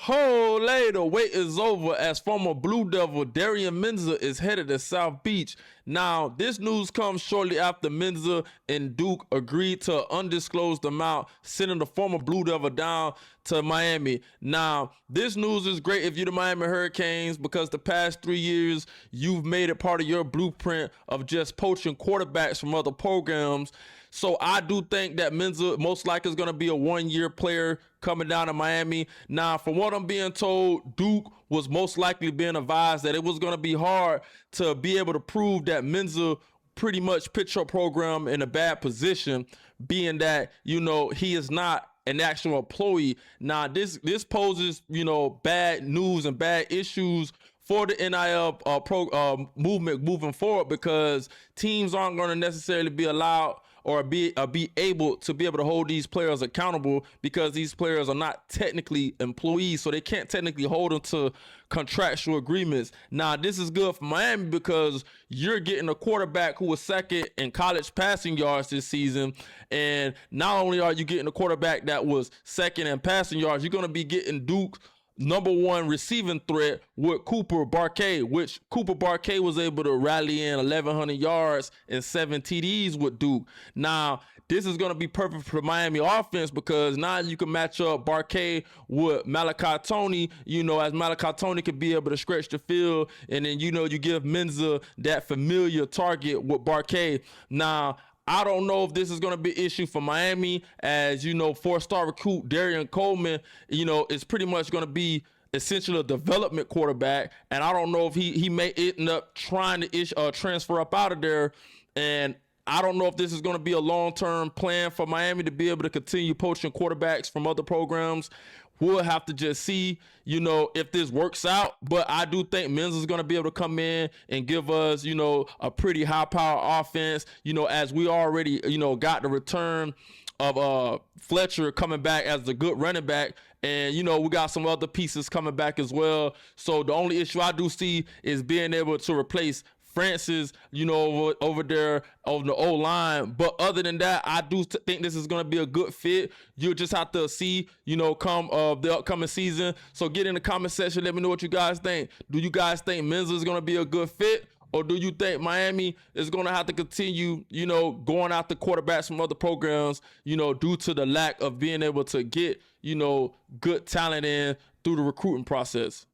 Holy, the wait is over as former Blue Devil Darian Mensah is headed to South Beach. Now, this news comes shortly after Mensah and Duke agreed to an undisclosed amount, sending the former Blue Devil down to Miami. Now, this news is great if you're the Miami Hurricanes because the past 3 years, you've made it part of your blueprint of just poaching quarterbacks from other programs. So I do think that Mensah most likely is going to be a one-year player coming down to Miami. Now, from what I'm being told, Duke was most likely being advised that it was going to be hard to be able to prove that Mensah pretty much put your program in a bad position, being that, he is not an actual employee. Now, this poses, bad news and bad issues for the NIL movement moving forward because teams aren't going to necessarily be allowed or be able to hold these players accountable because these players are not technically employees, so they can't technically hold them to contractual agreements. Now, this is good for Miami because you're getting a quarterback who was second in college passing yards this season, and not only are you getting a quarterback that was second in passing yards, you're going to be getting Duke's number one receiving threat with Cooper Barquet, which Cooper Barquet was able to rally in 1,100 yards and 7 TDs with Duke. Now, this is going to be perfect for Miami offense because now you can match up Barquet with Malachi Tony, as Malachi Tony could be able to stretch the field, and then, you give Mensah that familiar target with Barquet. Now, I don't know if this is going to be an issue for Miami as, 4-star recruit Darian Coleman, is pretty much going to be essentially a development quarterback. And I don't know if he may end up trying to transfer up out of there. And I don't know if this is going to be a long-term plan for Miami to be able to continue poaching quarterbacks from other programs. We'll have to just see, if this works out. But I do think Mensah is going to be able to come in and give us, a pretty high-power offense, as we already, got the return of Fletcher coming back as the good running back. And, we got some other pieces coming back as well. So the only issue I do see is being able to replace Francis, over there on the O-line. But other than that, I do think this is going to be a good fit. You'll just have to see, come the upcoming season. So get in the comment section. Let me know what you guys think. Do you guys think Mensah is going to be a good fit? Or do you think Miami is going to have to continue, going after quarterbacks from other programs, due to the lack of being able to get, good talent in through the recruiting process?